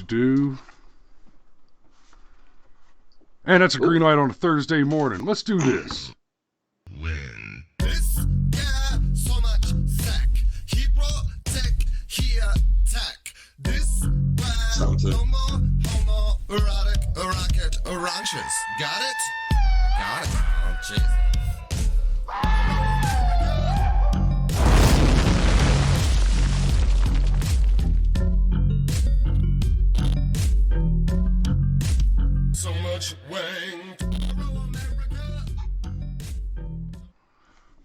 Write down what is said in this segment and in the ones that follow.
Do. And that's a green light on a Thursday morning. Let's do this. When this guy so much sack, he protect, he attack. This man no more homoerotic rocket ranches. Got it? Got it. Oh, jeez. So much wang.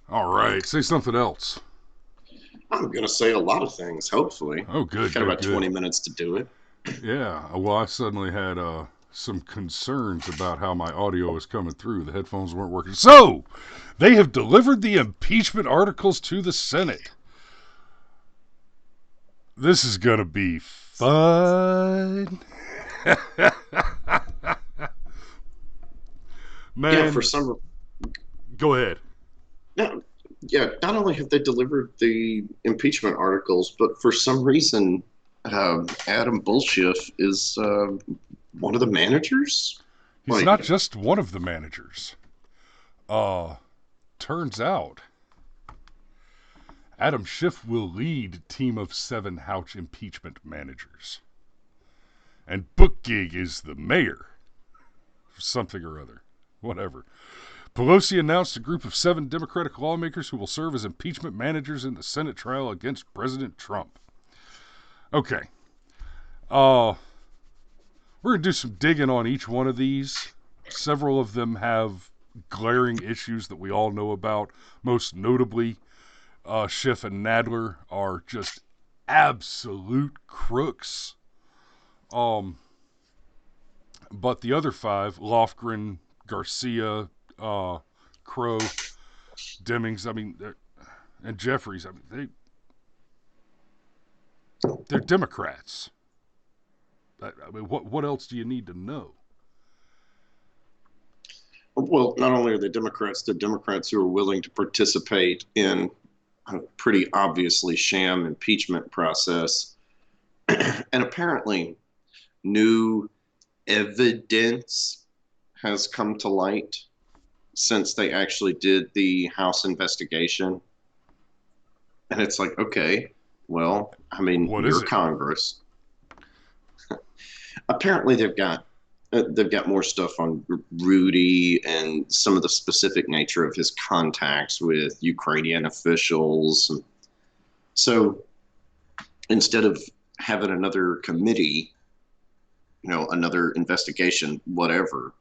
All right, say something else. I'm going to say a lot of things, hopefully. Oh, good. Got about 20 minutes to do it. Yeah, well, I suddenly had some concerns about how my audio was coming through. The headphones weren't working. So, they have delivered the impeachment articles to the Senate. This is going to be fun. Man. Yeah, for some... Go ahead. No, yeah, not only have they delivered the impeachment articles, but for some reason, Adam Bullshift is one of the managers? He's not just one of the managers. Turns out, Adam Schiff will lead team of 7 House impeachment managers. And Bookgig is the mayor. Something or other. Whatever. Pelosi announced a group of 7 Democratic lawmakers who will serve as impeachment managers in the Senate trial against President Trump. Okay. We're going to do some digging on each one of these. Several of them have glaring issues that we all know about. Most notably, Schiff and Nadler are just absolute crooks. But the other 5, Lofgren, Garcia, Crow, Demings, and Jeffries, they're Democrats. What else do you need to know? Well, not only are they Democrats, they're Democrats who are willing to participate in a pretty obviously sham impeachment process. And apparently, new evidence has come to light since they actually did the House investigation. And it's like, okay, well, you're Congress. Apparently they've got more stuff on Rudy and some of the specific nature of his contacts with Ukrainian officials. So instead of having another committee, another investigation, whatever,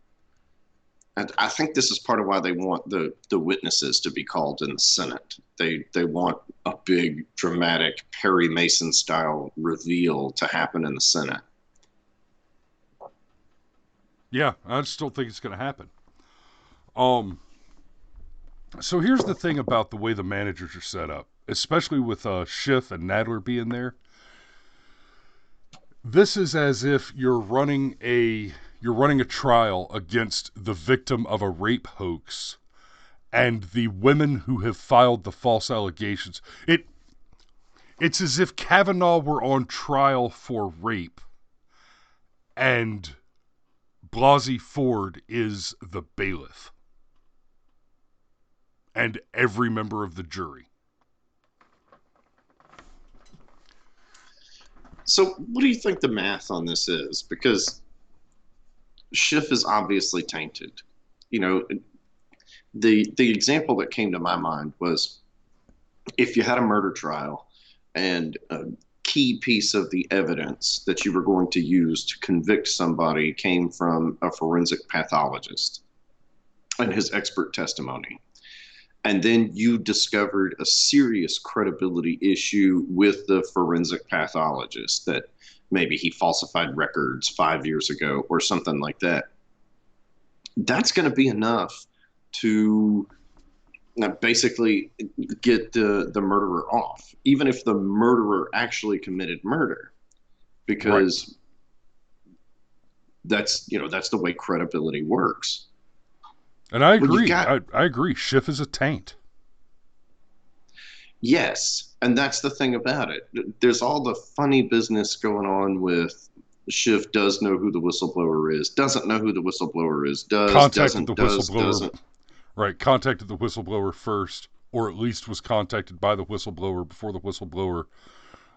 and I think this is part of why they want the witnesses to be called in the Senate. They want a big, dramatic Perry Mason style reveal to happen in the Senate. Yeah, I just don't think it's going to happen. So here's the thing about the way the managers are set up, especially with Schiff and Nadler being there. This is as if you're running a trial against the victim of a rape hoax and the women who have filed the false allegations. It's as if Kavanaugh were on trial for rape and Blasey Ford is the bailiff and every member of the jury. So what do you think the math on this is? Because Schiff is obviously tainted. The example that came to my mind was if you had a murder trial and a key piece of the evidence that you were going to use to convict somebody came from a forensic pathologist and his expert testimony. And then you discovered a serious credibility issue with the forensic pathologist, that maybe he falsified records 5 years ago or something like that. That's going to be enough to basically get the murderer off, even if the murderer actually committed murder, because that's the way credibility works. And I agree. I agree. Schiff is a taint. Yes, and that's the thing about it. There's all the funny business going on with Schiff does know who the whistleblower is, doesn't know who the whistleblower is, Contacted the doesn't. whistleblower, right? Contacted the whistleblower first, or at least was contacted by the whistleblower before the whistleblower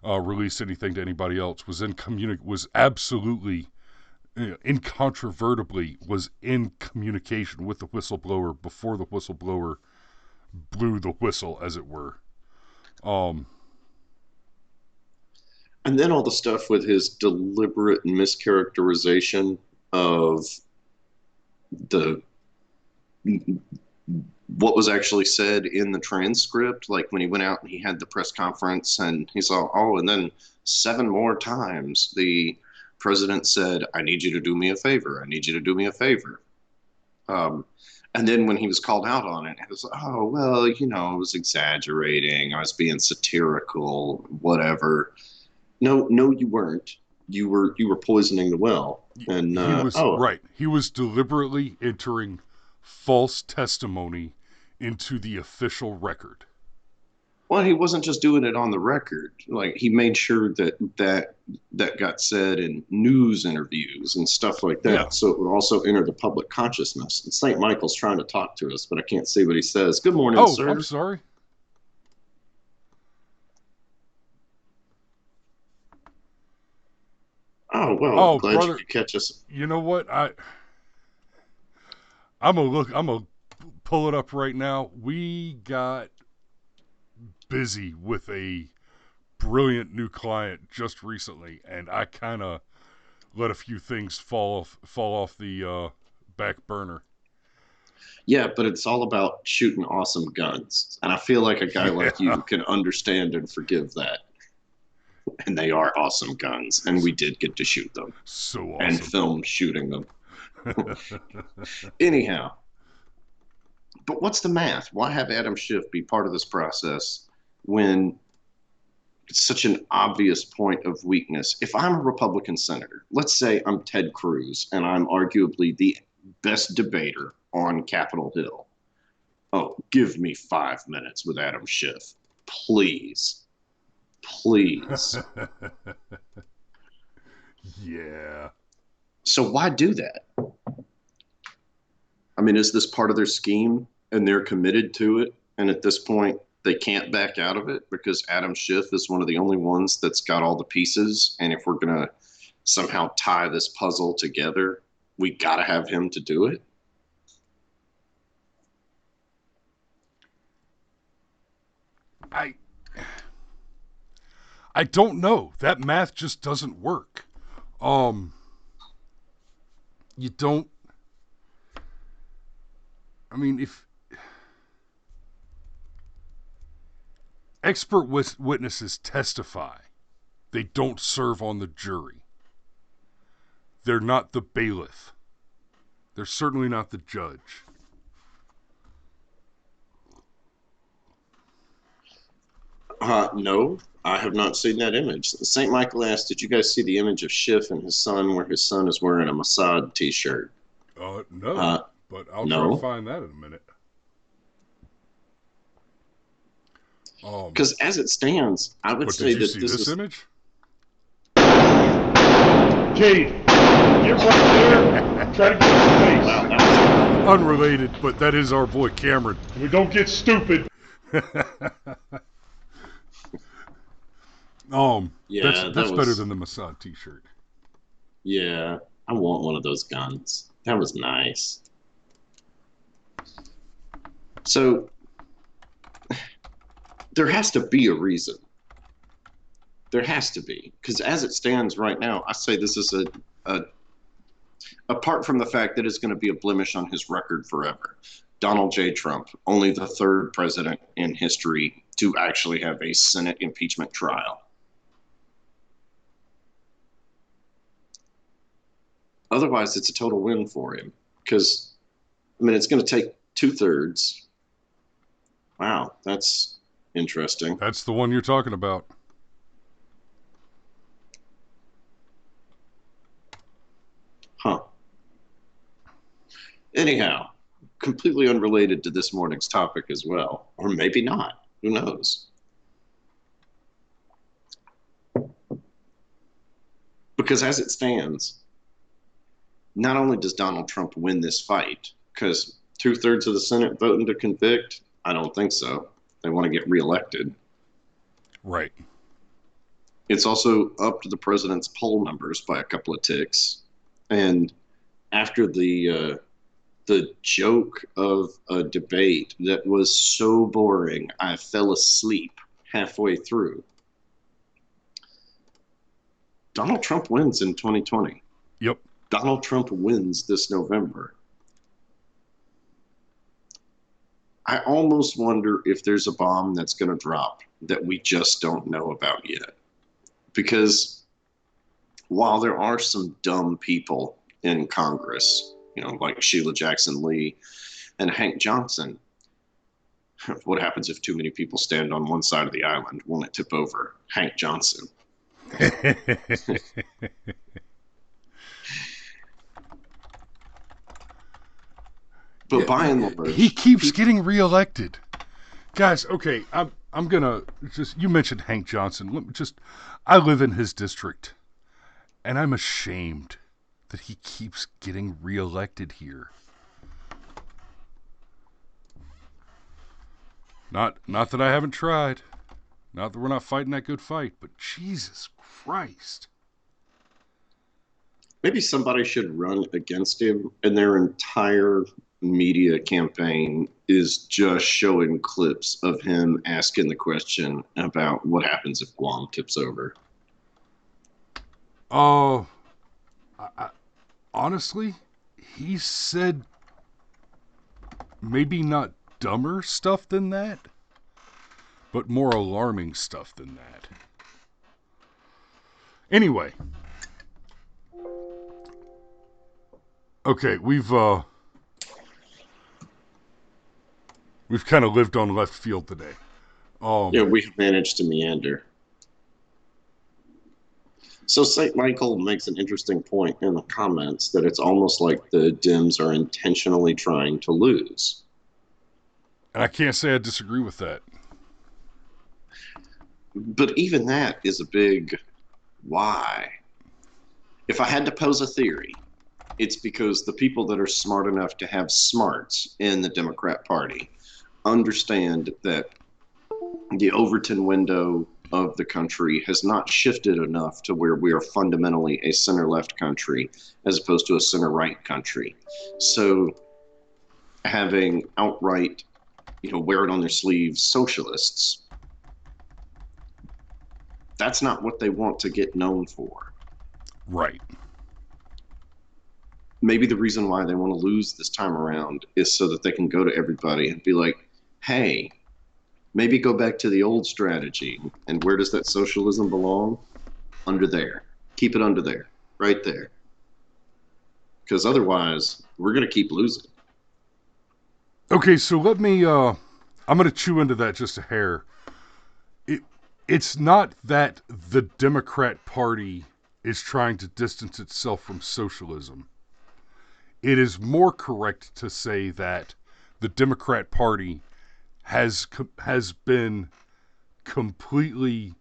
released anything to anybody else. Was absolutely, incontrovertibly, was in communication with the whistleblower before the whistleblower blew the whistle, as it were. And then all the stuff with his deliberate mischaracterization of the what was actually said in the transcript, like when he went out and he had the press conference and he saw, oh, and then 7 more times the president said, I need you to do me a favor. I need you to do me a favor. And then when he was called out on it, it was, oh, well, I was exaggerating. I was being satirical, whatever. No, you weren't. You were poisoning the well. And He was deliberately entering false testimony into the official record. Well, he wasn't just doing it on the record. Like, he made sure that got said in news interviews and stuff like that. Yeah. So it would also enter the public consciousness. And St. Michael's trying to talk to us, but I can't see what he says. Good morning, sir. Oh, I'm sorry. Oh, well, glad brother, you could catch us. You know what? I'm gonna pull it up right now. We got busy with a brilliant new client just recently, and I kind of let a few things fall off the back burner. Yeah, but it's all about shooting awesome guns, and I feel like a guy like you can understand and forgive that. And they are awesome guns, and we did get to shoot them. So awesome. And film shooting them. Anyhow, but what's the math? Why have Adam Schiff be part of this process when it's such an obvious point of weakness? If I'm a Republican senator, let's say I'm Ted Cruz, and I'm arguably the best debater on Capitol Hill. Oh, give me 5 minutes with Adam Schiff, please. Please. Yeah. So why do that? I mean, is this part of their scheme and they're committed to it? And at this point, they can't back out of it because Adam Schiff is one of the only ones that's got all the pieces. And if we're going to somehow tie this puzzle together, we got to have him to do it. I don't know. That math just doesn't work. You don't. I mean, if expert witnesses testify, they don't serve on the jury. They're not the bailiff. They're certainly not the judge. No, I have not seen that image. St. Michael asked, did you guys see the image of Schiff and his son where his son is wearing a Mossad t-shirt? No, but I'll try to find that in a minute. Because as it stands, I would say that this image? Jade, get right there. Try to get his face. Wow, that was unrelated, but that is our boy Cameron. We don't get stupid. Yeah, that's better than the Mossad t-shirt. Yeah, I want one of those guns. That was nice. So there has to be a reason. There has to be, because as it stands right now, I say this is apart from the fact that it's going to be a blemish on his record forever. Donald J. Trump, only the 3rd president in history to actually have a Senate impeachment trial. Otherwise, it's a total win for him because, I mean, it's going to take 2/3. Wow, that's interesting. That's the one you're talking about. Huh. Anyhow, completely unrelated to this morning's topic as well, or maybe not. Who knows? Because as it stands, not only does Donald Trump win this fight, because 2/3 of the Senate voting to convict, I don't think so. They want to get reelected. Right. It's also up to the president's poll numbers by a couple of ticks. And after the joke of a debate that was so boring, I fell asleep halfway through. Donald Trump wins in 2020. Yep. Donald Trump wins this November. I almost wonder if there's a bomb that's going to drop that we just don't know about yet. Because while there are some dumb people in Congress, like Sheila Jackson Lee and Hank Johnson, what happens if too many people stand on one side of the island? Won't it tip over? Hank Johnson. But by and large, he keeps getting reelected. Guys, okay, I'm gonna just, you mentioned Hank Johnson. I live in his district, and I'm ashamed that he keeps getting reelected here. Not that I haven't tried. Not that we're not fighting that good fight, but Jesus Christ. Maybe somebody should run against him, and their entire media campaign is just showing clips of him asking the question about what happens if Guam tips over. Oh, honestly, he said maybe not dumber stuff than that, but more alarming stuff than that. Anyway. Okay, we've kind of lived on left field today. Yeah, we've managed to meander. So St. Michael makes an interesting point in the comments that it's almost like the Dems are intentionally trying to lose. And I can't say I disagree with that. But even that is a big why. If I had to pose a theory, it's because the people that are smart enough to have smarts in the Democrat Party understand that the Overton window of the country has not shifted enough to where we are fundamentally a center-left country as opposed to a center-right country. So having outright, wear it on their sleeves socialists, that's not what they want to get known for. Right. Maybe the reason why they want to lose this time around is so that they can go to everybody and be like, hey, maybe go back to the old strategy. And where does that socialism belong? Under there. Keep it under there. Right there. Because otherwise, we're going to keep losing. Okay, so let me, I'm going to chew into that just a hair. It's not that the Democrat Party is trying to distance itself from socialism. It is more correct to say that the Democrat Party has been completely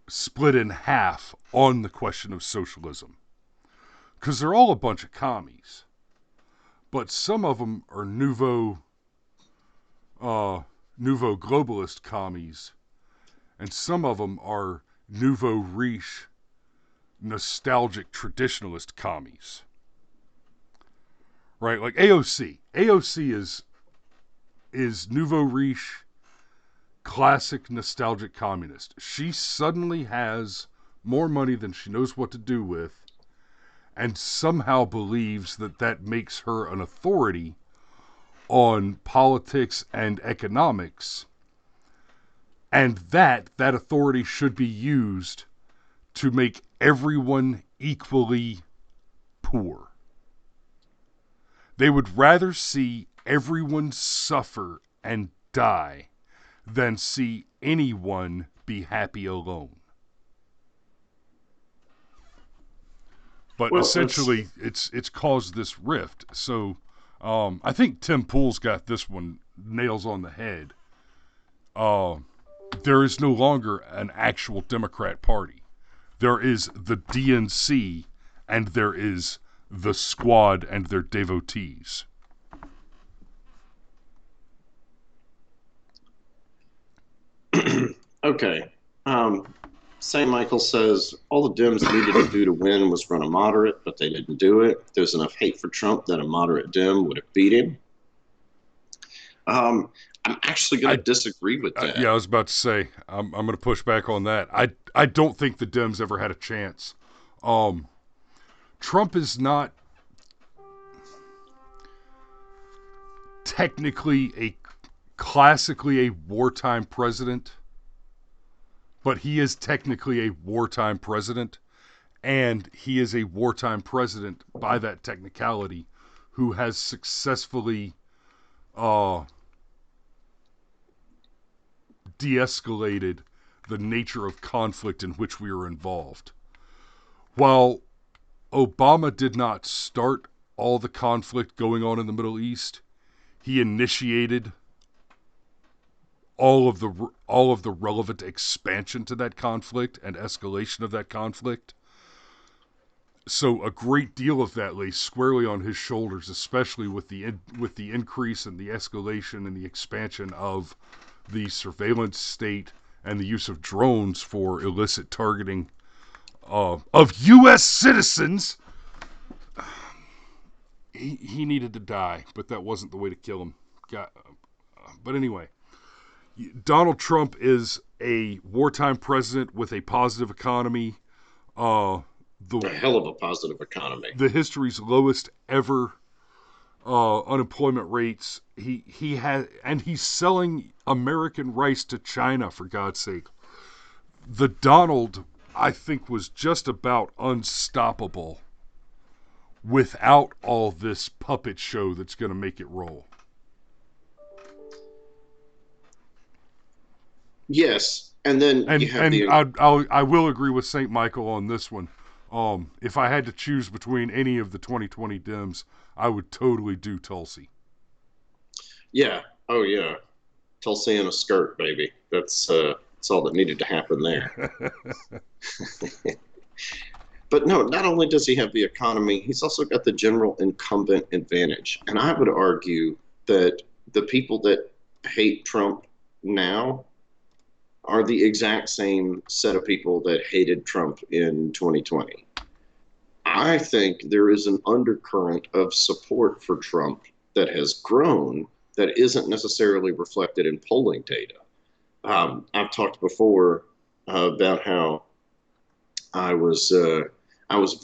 split in half on the question of socialism. Because they're all a bunch of commies. But some of them are nouveau globalist commies. And some of them are nouveau riche, nostalgic traditionalist commies. Right, like AOC. AOC is nouveau riche, classic nostalgic communist. She suddenly has more money than she knows what to do with, and somehow believes that makes her an authority on politics and economics, and that authority should be used to make everyone equally poor. They would rather see everyone suffer and die than see anyone be happy alone. But essentially, it's caused this rift. So I think Tim Pool's got this one nails on the head. There is no longer an actual Democrat Party. There is the DNC, and there is the Squad and their devotees. Okay. St. Michael says all the Dems needed to do to win was run a moderate, but they didn't do it. There's enough hate for Trump that a moderate Dem would have beat him. I'm actually going to disagree with that. Yeah, I was about to say, I'm going to push back on that. I don't think the Dems ever had a chance. Trump is not technically classically a wartime president, but he is technically a wartime president, and he is a wartime president by that technicality who has successfully de-escalated the nature of conflict in which we are involved. While Obama did not start all the conflict going on in the Middle East, he initiated all of the relevant expansion to that conflict and escalation of that conflict. So a great deal of that lay squarely on his shoulders, especially with the increase and the escalation and the expansion of the surveillance state and the use of drones for illicit targeting of U.S. citizens. He needed to die, but that wasn't the way to kill him. But anyway, Donald Trump is a wartime president with a positive economy. A hell of a positive economy. The history's lowest ever unemployment rates. He has, and he's selling American rice to China, for God's sake. The Donald, I think, was just about unstoppable without all this puppet show that's going to make it roll. Yes, and then you have I will agree with St. Michael on this one. If I had to choose between any of the 2020 Dems, I would totally do Tulsi. Yeah. Oh, yeah. Tulsi in a skirt, baby. That's all that needed to happen there. But no, not only does he have the economy, he's also got the general incumbent advantage. And I would argue that the people that hate Trump now are the exact same set of people that hated Trump in 2020. I think there is an undercurrent of support for Trump that has grown that isn't necessarily reflected in polling data. I've talked before about how I was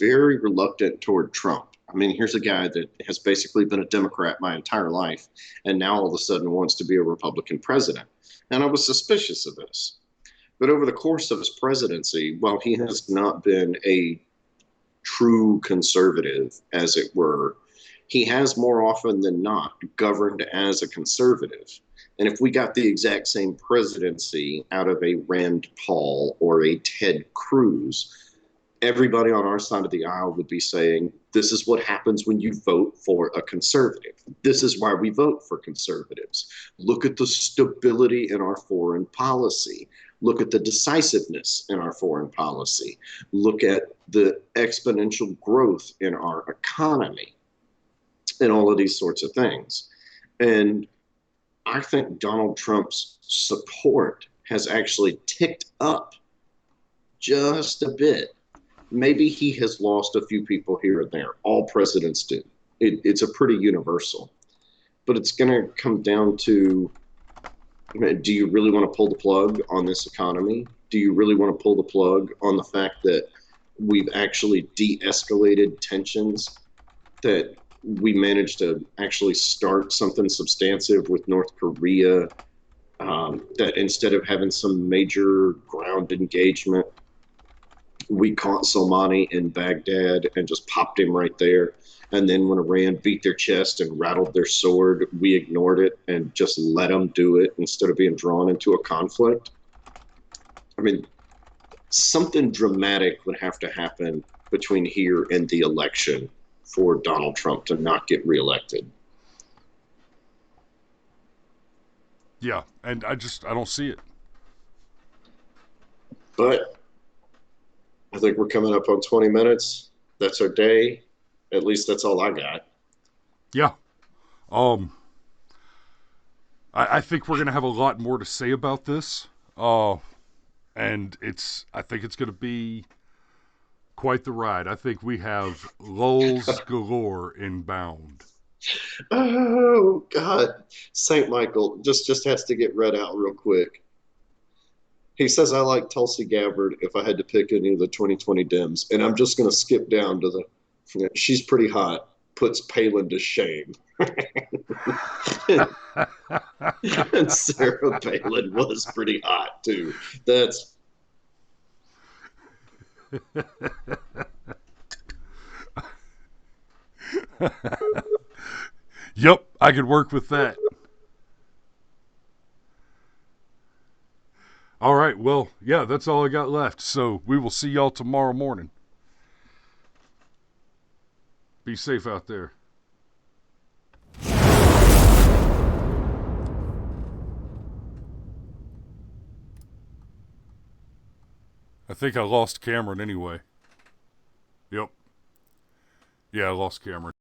very reluctant toward Trump. I mean, here's a guy that has basically been a Democrat my entire life, and now all of a sudden wants to be a Republican president. And I was suspicious of this. But over the course of his presidency, while he has not been a true conservative, as it were, he has more often than not governed as a conservative. And if we got the exact same presidency out of a Rand Paul or a Ted Cruz, everybody on our side of the aisle would be saying, this is what happens when you vote for a conservative. This is why we vote for conservatives. Look at the stability in our foreign policy. Look at the decisiveness in our foreign policy. Look at the exponential growth in our economy and all of these sorts of things. And I think Donald Trump's support has actually ticked up just a bit. Maybe he has lost a few people here and there. All presidents do. It's a pretty universal. But it's going to come down to, do you really want to pull the plug on this economy? Do you really want to pull the plug on the fact that we've actually de-escalated tensions, that we managed to actually start something substantive with North Korea, that instead of having some major ground engagement, we caught Soleimani in Baghdad and just popped him right there. And then when Iran beat their chest and rattled their sword, we ignored it and just let them do it instead of being drawn into a conflict. I mean, something dramatic would have to happen between here and the election for Donald Trump to not get reelected. Yeah, and I don't see it. But I think we're coming up on 20 minutes. That's our day. At least that's all I got. Yeah. Um, I think we're gonna have a lot more to say about this. And I think it's gonna be quite the ride. I think we have lulls galore inbound. Oh God, Saint Michael just has to get read out real quick. He says I like Tulsi Gabbard if I had to pick any of the 2020 Dems, and I'm just going to skip down to she's pretty hot, puts Palin to shame. And Sarah Palin was pretty hot too. That's Yep, I could work with that. All right, well, yeah, that's all I got left. So we will see y'all tomorrow morning. Be safe out there. I think I lost Cameron anyway. Yep. Yeah, I lost Cameron.